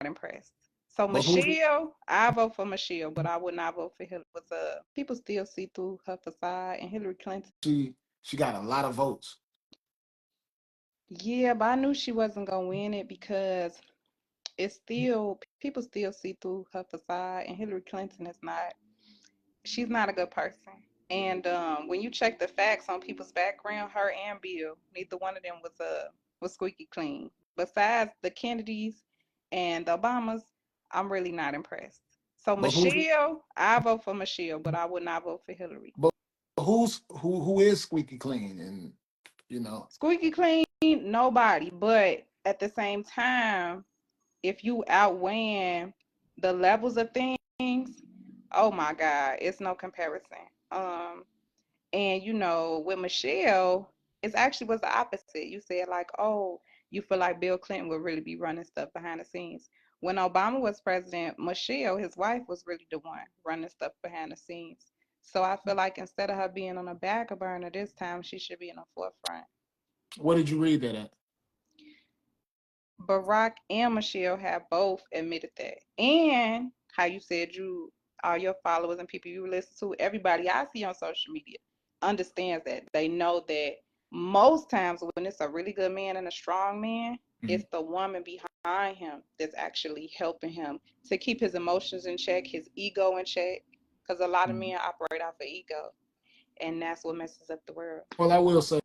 impressed. So But who's Michelle, I vote for Michelle, but I would not vote for Hillary. Was people still see through her facade, and Hillary Clinton. she got a lot of votes. Yeah, but I knew she wasn't gonna win it because it's still people still see through her facade, and Hillary Clinton is not. She's not a good person. And when you check the facts on people's background, her and Bill, neither one of them was squeaky clean. Besides the Kennedys and the Obamas, I'm really not impressed. So But who's Michelle, I vote for Michelle, but I would not vote for Hillary. but who is squeaky clean and you know Squeaky clean, nobody. But at the same time, if you outweighing the levels of things, oh my God, it's no comparison. Um, And with Michelle, it actually was the opposite. You said like, oh, you feel like Bill Clinton would really be running stuff behind the scenes. When Obama was president, Michelle, his wife, was really the one running stuff behind the scenes. So I feel like instead of her being on the back burner this time, she should be in the forefront. what did you read that at? Barack and Michelle have both admitted that. And how you said all your followers and people you listen to, everybody I see on social media understands that. They know that most times when it's a really good man and a strong man, Mhm. it's the woman behind him that's actually helping him to keep his emotions in check, his ego in check. Because a lot of Mhm. men operate off of ego, and that's what messes up the world. Well, I will say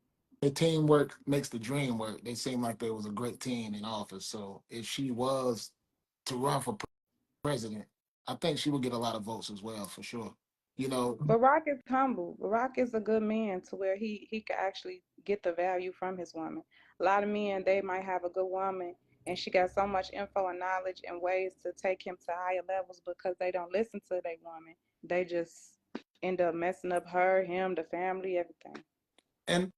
teamwork makes the dream work. They seem like there was a great team in office. So if she was to run for president, I think she would get a lot of votes as well for sure. You know, Barack is humble. Barack is a good man to where he can actually get the value from his woman. A lot of men they might have a good woman and she got so much info and knowledge and ways to take him to higher levels because they don't listen to their woman. They just end up messing up her, him, the family, everything. and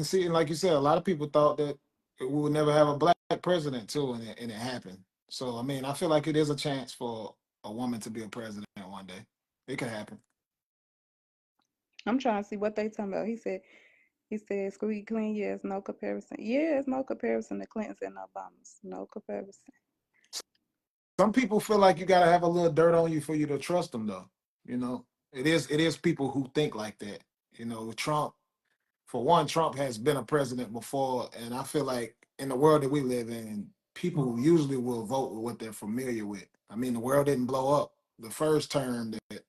see, and like you said, a lot of people thought that we would never have a black president too, and it happened. So I mean, I feel like it is a chance for a woman to be a president one day. It could happen. I'm trying to see what they talking about. He said squeaky clean, yes, no comparison. Yes, no comparison to Clintons and Obamas. No comparison. Some people feel like you got to have a little dirt on you for you to trust them, though. You know, it is people who think like that. You know, with Trump, for one, Trump has been a president before, and I feel like in the world that we live in, people usually will vote with what they're familiar with. I mean, the world didn't blow up the first term that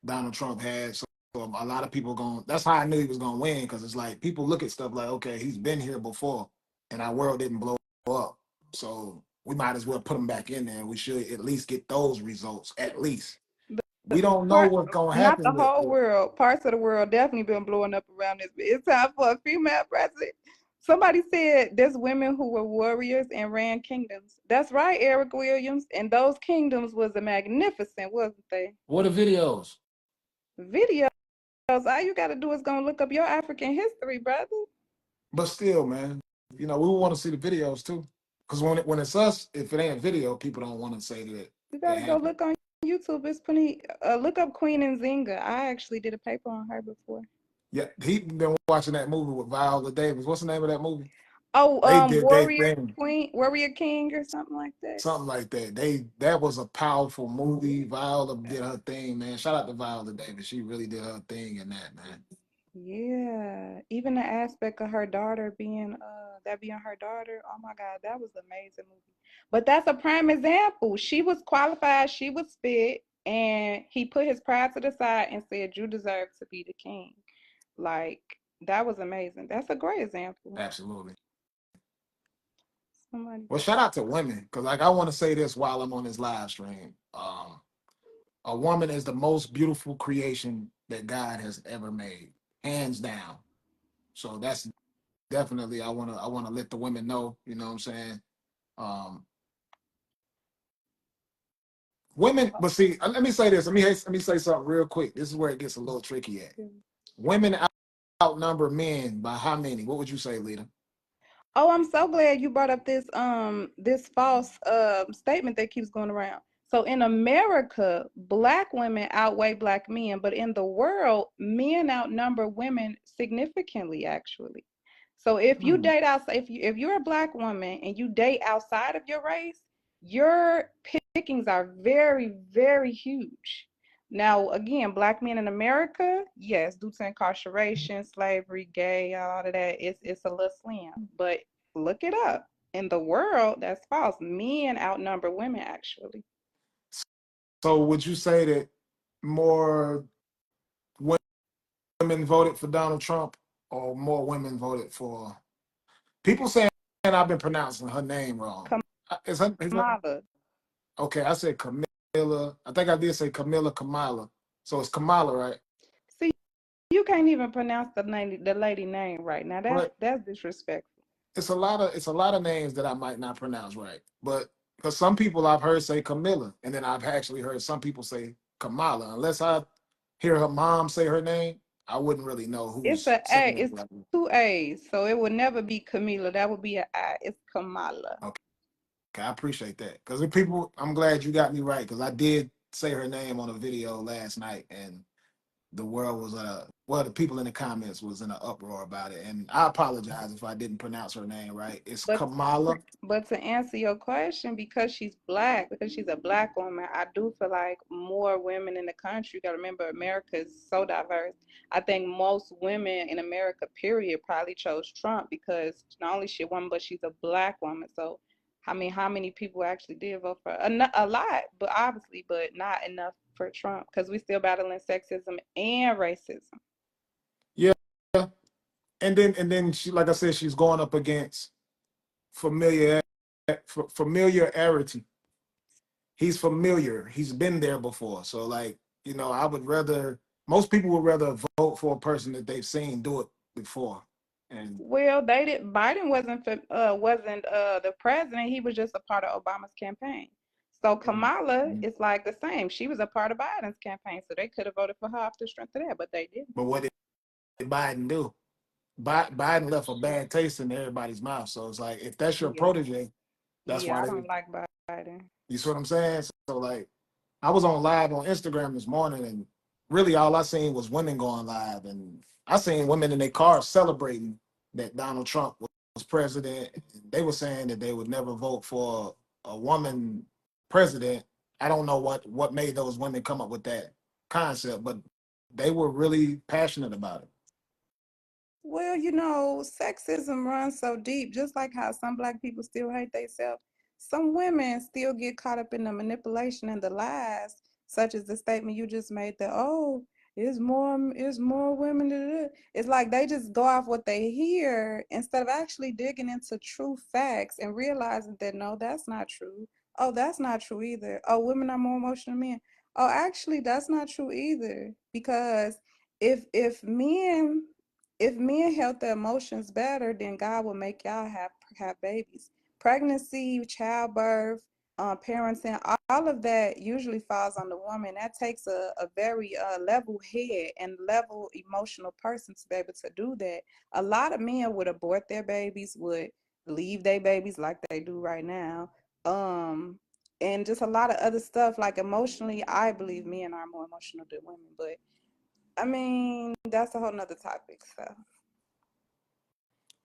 Donald Trump had, so a lot of people going. That's how I knew he was going to win because it's like people look at stuff like, okay, he's been here before, and our world didn't blow up, so we might as well put him back in there. We should at least get those results. At least we don't know Part, what's going to not the happen with. whole world. Parts of the world definitely been blowing up around this. But it's time for a female president. Somebody said there's women who were warriors and ran kingdoms. That's right, Eric Williams. And those kingdoms was magnificent, wasn't they? What are videos? Videos. All you got to do is go look up your African history, brother. But still, man, you know, we want to see the videos too. Because when it's us, if it ain't a video, people don't want to say that You got it to go happened. look on YouTube. It's plenty. Look up Queen Nzinga. I actually did a paper on her before. Yeah, he been watching that movie with Viola Davis. What's the name of that movie? Oh, They did their Warrior thing, Queen, Warrior King, or something like that. something like that. That was a powerful movie. Viola did her thing, man. Shout out to Viola Davis. She really did her thing in that, man. Yeah, even the aspect of her daughter being that being her daughter. Oh my God, that was an amazing movie. But that's a prime example. She was qualified, she was fit, and he put his pride to the side and said, "You deserve to be the king." Like that was amazing. That's a great example. Absolutely. Somebody Well, shout out to women because, like, I want to say this while I'm on this live stream. A woman is the most beautiful creation that God has ever made, hands down. So that's definitely I wanna let the women know. You know what I'm saying? Um, women, but see, let me say this. Let me say something real quick. This is where it gets a little tricky at. Women outnumber men by how many? What would you say, Lita? Oh, I'm so glad you brought up this false statement that keeps going around. So in America, black women outweigh black men, but in the world, men outnumber women significantly actually. So if you Hmm. date outside if you're a black woman and you date outside of your race, your pickings are very, very huge. Now, again, black men in America, yes, due to incarceration, slavery, gay, all of that, it's a little slim. But look it up. In the world, that's false. Men outnumber women, actually. So would you say that more women voted for Donald Trump or more women voted for people saying I've been pronouncing her name wrong? Is her Kamala. okay? I said Camilla. I think I did say Camilla Kamala. So it's Kamala, right? See, you can't even pronounce the lady name right now. But That's disrespectful. it's a lot of names that I might not pronounce right. But because some people I've heard say Camilla, and then I've actually heard some people say Kamala. Unless I hear her mom say her name, I wouldn't really know It's who's a A. saying it. It's two A's, so it would never be Camila. That would be an I. It's Kamala. Okay, I appreciate that. Because the people, I'm glad you got me right. Because I did say her name on a video last night, and the world was well, the people in the comments was in an uproar about it. And I apologize if I didn't pronounce her name right. It's But Kamala. but to answer your question, because she's black, because she's a black woman, I do feel like more women in the country. You got to remember, America is so diverse. I think most women in America, period, probably chose Trump because not only she a woman, but she's a black woman. So, I mean, how many people actually did vote for a lot, but obviously, but not enough for Trump because we still battling sexism and racism. Yeah. And then she, like I said, she's going up against familiar familiarity. He's familiar. He's been there before. So like, I would rather most people would rather vote for a person that they've seen do it before. And Well, they did. Biden wasn't the president. He was just a part of Obama's campaign. So Kamala Mhm. is like the same. She was a part of Biden's campaign, so they could have voted for her off the strength of that, but they didn't. But what did Biden do? Biden left a bad taste in everybody's mouth. So it's like if that's your Yeah, protege, that's yeah, why I they. don't like Biden. You see what I'm saying? So like, I was on live on Instagram this morning, and really all I seen was women going live, and I seen women in their cars celebrating that Donald Trump was president. They were saying that they would never vote for a woman president. I don't know what made those women come up with that concept, but they were really passionate about it. Well, sexism runs so deep, just like how some black people still hate themselves. Some women still get caught up in the manipulation and the lies, such as the statement you just made that, oh, it's more women. It's like they just go off what they hear instead of actually digging into true facts and realizing that no, that's not true. Oh, that's not true either. Oh, women are more emotional than men. Oh, actually, that's not true either. Because if men held their emotions better, then God will make y'all have babies. Pregnancy, childbirth, parenting, all of that usually falls on the woman. That takes a very level head and level emotional person to be able to do that. A lot of men would abort their babies, would leave their babies like they do right now. Um, and just a lot of other stuff like emotionally, I believe men are more emotional than women, but I mean, that's a whole nother topic. So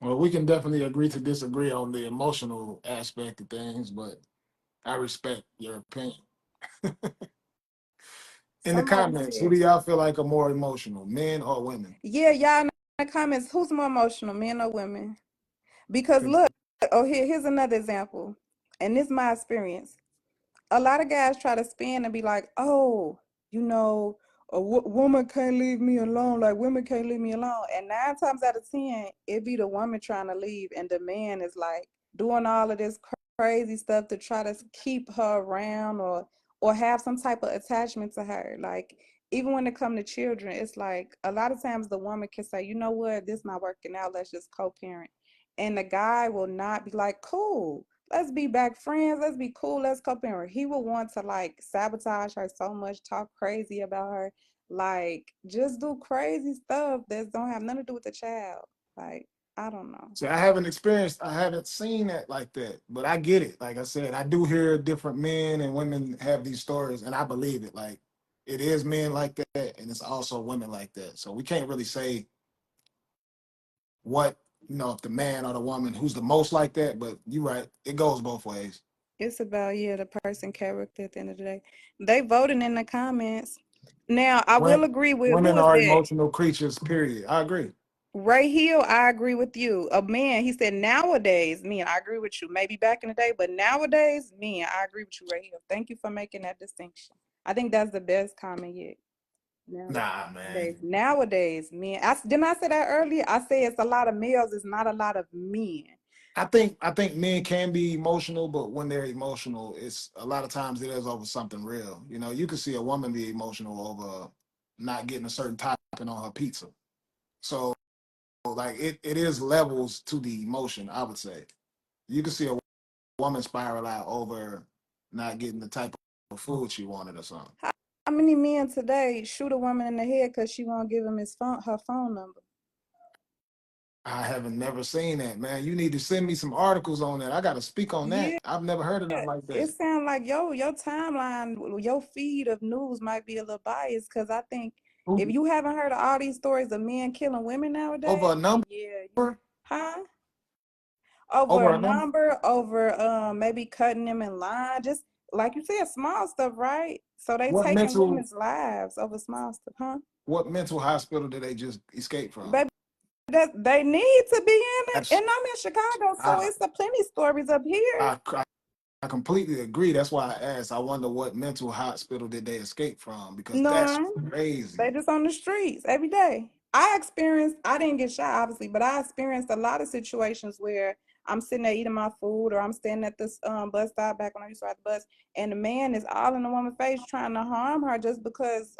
Well, we can definitely agree to disagree on the emotional aspect of things, but I respect your opinion. In the somebody comments, who said, do y'all feel like are more emotional, men or women? yeah, y'all in the comments, who's more emotional, men or women? Because look, oh, here's another example. And this is my experience. A lot of guys try to spin and be like, oh, you know, woman can't leave me alone. Like women can't leave me alone. And 9 times out of 10, it be the woman trying to leave, and the man is like doing all of this crazy stuff to try to keep her around or have some type of attachment to her. Like even when it comes to children, it's like a lot of times the woman can say, you know what, this not working out. Let's just co-parent, and the guy will not be like, cool, let's be back friends, let's be cool, let's co-parent. He would want to like sabotage her so much, talk crazy about her, like just do crazy stuff that don't have nothing to do with the child. Like, I don't know. So I haven't seen that like that, but I get it. Like I said, I do hear different men and women have these stories, and I believe it. Like it is men like that, and it's also women like that. So we can't really say what if the man or the woman who's the most like that. But you're right, it goes both ways. It's about, yeah, the person character at the end of the day. They voting in the comments. Now, I When will agree with, who women was are that? emotional creatures, period. I agree. Ray Hill, I agree with you. A man, he said nowadays, men, I agree with you. Maybe back in the day, but nowadays, men, I agree with you, Ray Hill. Thank you for making that distinction. I think that's the best comment yet. Nah, man. Nowadays, men. Didn't I say that earlier? I say it's a lot of males, it's not a lot of men. I think men can be emotional, but when they're emotional, it's a lot of times it is over something real. You know, you can see a woman be emotional over not getting a certain topping on her pizza. So like it is levels to the emotion, I would say. You can see a woman spiral out over not getting the type of food she wanted or something. How many men today shoot a woman in the head because she won't give him her phone number? I haven't never seen that, man. You need to send me some articles on that. I got to speak on that. Yeah, I've never heard of nothing like it that. sounds like your timeline, your feed of news might be a little biased because I think if Who- you haven't heard of all these stories of men killing women Over nowadays, a number? yeah, huh? Over Over a a number? number, over maybe cutting them in line, just like you said, small stuff, right? So they What taking mental women's lives over small stuff, huh? what mental hospital did they just escape from? Baby, that they need to be in it, That's and I'm in Chicago, so I it's a plenty stories up here. I I completely agree. That's why I asked. I wonder what mental hospital did they escape from because that's None. They crazy. just on the streets every day. I didn't get shot, obviously, but I experienced a lot of situations where I'm sitting there eating my food or I'm standing at this bus stop back when I used to ride the bus, and the man is all in the woman's face trying to harm her just because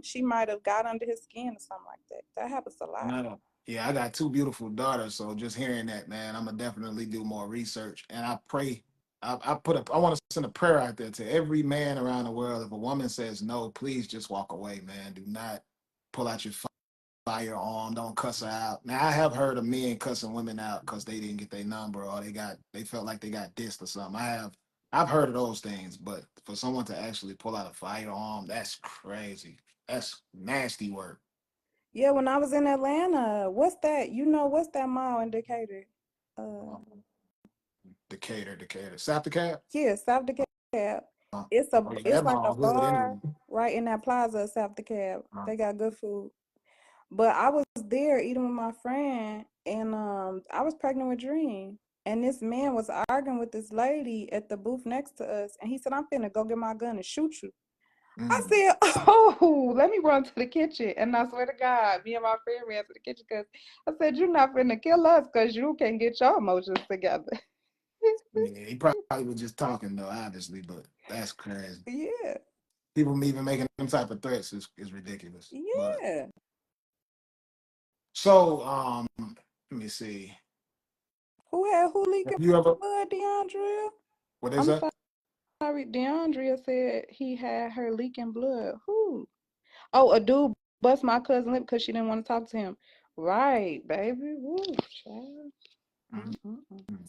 she might have got under his skin or something like that. That happens a lot. No. Yeah, I got two beautiful daughters, so just hearing that, man, I'm gonna definitely do more research. And I pray, I want to send a prayer out there to every man around the world. If a woman says no, please just walk away, man. Do not pull out your firearm. Don't cuss her out. Now I have heard of men cussing women out because they didn't get their number or they felt like they got dissed or something. I've heard of those things, but for someone to actually pull out a firearm, that's crazy. That's nasty work. Yeah, when I was in Atlanta, what's that? What's that mall in Decatur? Uh, Decatur. South Decatur? yeah, South DeKalb. Uh, oh, yeah, It's that like a mall good bar anyway. right in that plaza of South DeKalb. Uh, They got good food. But I was there eating with my friend, and I was pregnant with Dream. And this man was arguing with this lady at the booth next to us, and he said, "I'm finna go get my gun and shoot you." I mm, said, "Oh, let me run to the kitchen." And I swear to God, me and my friend ran to the kitchen because I said, "You're not finna kill us because you can't get your emotions together." yeah, he probably was just talking though, obviously, but that's crazy. Yeah, People even making them type of threats is ridiculous. But yeah. so let me see. Who Have leaking you ever blood, DeAndrea? what is I'm that? sorry, DeAndrea said he had her leaking blood. Who? Oh, a dude bust my cousin lip because she didn't want to talk to him. Right, baby. Woo, child. Mhm. Mm-mm-mm.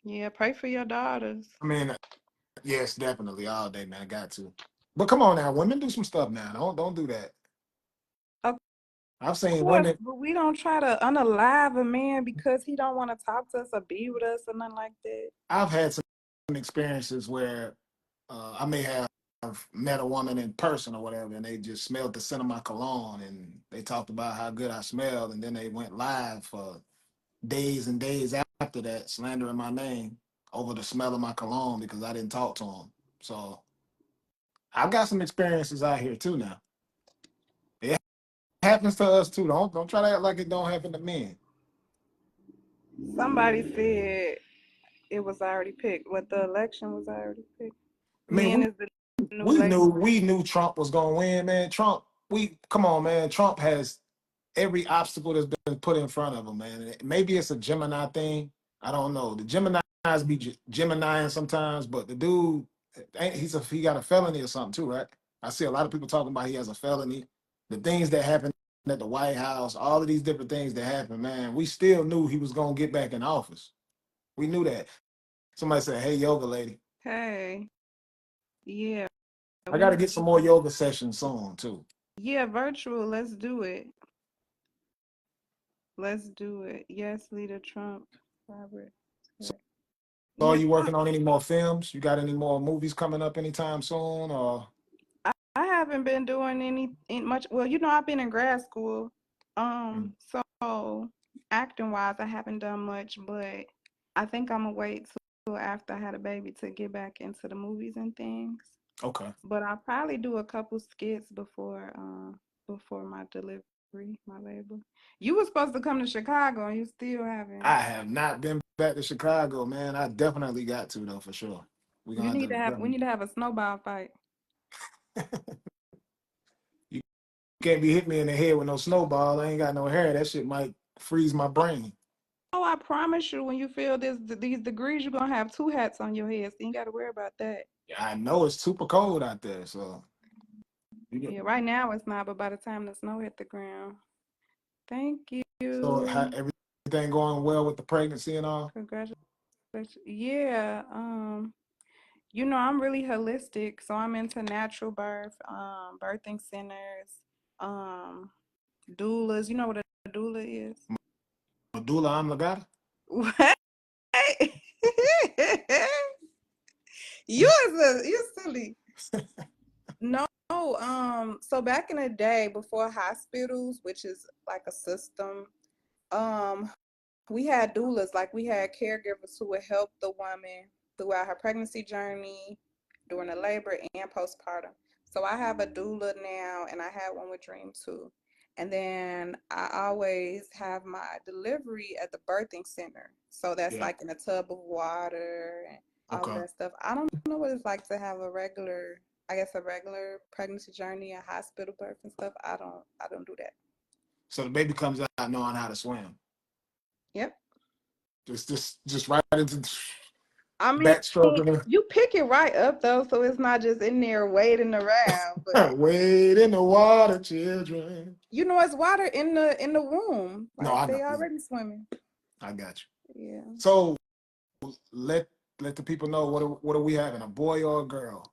Yeah, pray for your daughters. I mean, yes, definitely all day, man. I got to. But come on now, women do some stuff now. Don't do that. Of I've seen course, women. but we don't try to unalive a man because he don't want to talk to us or be with us or nothing like that. I've had some experiences where I may have met a woman in person or whatever, and they just smelled the scent of my cologne, and they talked about how good I smelled, and then they went live for days and days after that, slandering my name over the smell of my cologne because I didn't talk to them. So I've got some experiences out here too now. It happens to us too. Don't try to act like it don't happen to men. Somebody said it was already picked. What, the election was already picked. I mean, Men is the new we labor. knew we knew Trump was gonna win, man. We come on, man. Trump has every obstacle that's been put in front of him, man. Maybe it's a Gemini thing. I don't know. The Geminis be Gemini sometimes, but the dude, he got a felony or something too, right? I see a lot of people talking about he has a felony. The things that happened at the White House, all of these different things that happened, man. We still knew he was gonna get back in office. We knew that. Somebody said, "Hey, yoga lady, Hey, yeah, I we got to need get to some do more some. yoga sessions soon too." Yeah, virtual. Let's do it. Let's do it. Yes, Leader Trump. Robert. So are Yeah, you working on any more films? You got any more movies coming up anytime soon? Or I haven't been doing any much. Well, I've been in grad school. mm, So acting wise, I haven't done much, but I think I'm gonna wait till after I had a baby to get back into the movies and things. okay. But I'll probably do a couple skits before my delivery, my labor. You were supposed to come to Chicago and you still haven't. I have not been back to Chicago, man. I definitely got to though for sure. We're gonna have to We need to have a snowball fight. you can't be hitting me in the head with no snowball. I ain't got no hair. That shit might freeze my brain. Oh, I promise you, when you feel these degrees, you're gonna have two hats on your head, so you ain't gotta worry about that. I know it's super cold out there, so you get, Yeah, right now it's not, but by the time the snow hit the ground, thank so you. everything going well with the pregnancy and all. Congratulations. Yeah, I'm really holistic, so I'm into natural birth, birthing centers, um, doulas. You know what a doula is? Medulla oblongata. What? You're silly. No, so back in the day before hospitals, which is like a system, um, we had doulas, like we had caregivers who would help the woman throughout her pregnancy journey, during the labor and postpartum. So I have a doula now, and I had one with Dream too. And then I always have my delivery at the birthing center. So that's Yeah. like in a tub of water and all of Okay. that stuff. I don't know what it's like to have a regular pregnancy journey, a hospital birth and stuff. I don't do that. So the baby comes out knowing how to swim. Yep. Just right into I mean, backstroking. you pick it right up though, so it's not just in there waiting around. But Wade in the water, children. it's water in the womb. No, Like I they know. Yeah, already swimming. I got you. Yeah. So let let the people know what are we having, a boy or a girl?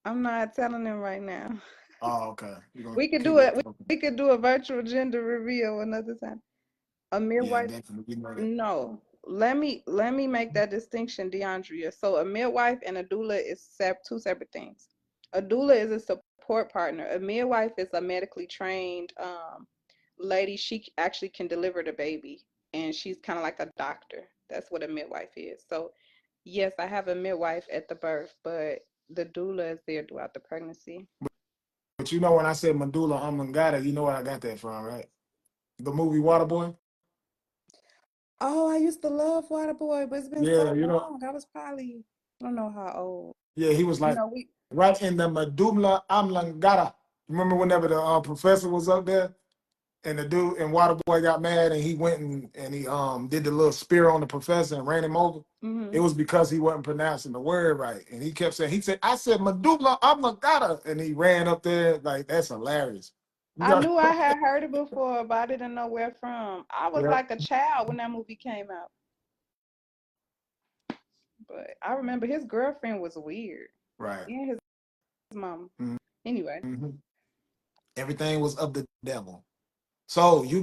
I'm not telling them right now. Oh, okay. You're gonna We could keep do it. that open. We could do a virtual gender reveal another time. A Yeah, midwife. definitely. We know that. No. Let me make that distinction, DeAndrea. So a midwife and a doula is two separate things. A doula is a support partner. A midwife is a medically trained lady. She actually can deliver the baby, and she's kind of like a doctor. That's what a midwife is. So yes, I have a midwife at the birth, but the doula is there throughout the pregnancy. But you know when I said medulla oblongata, you know where I got that from, right? The movie Waterboy. Oh, I used to love Waterboy, but it's been Yeah, so you know. long. I was probably, I don't know how old. Yeah, he was like We right in the medulla oblongata. Remember whenever the professor was up there? And the dude and Waterboy got mad and he went and he did the little spear on the professor and ran him over. It hmm was because he wasn't pronouncing the word right. And he kept saying, I said medulla oblongata. And he ran up there like that's hilarious. You I got knew I had heard it before, but I didn't know where from. I was yeah, like a child when that movie came out, but I remember his girlfriend was weird, right. and his mom. Mhm, Anyway, mhm. Everything was of the devil. So you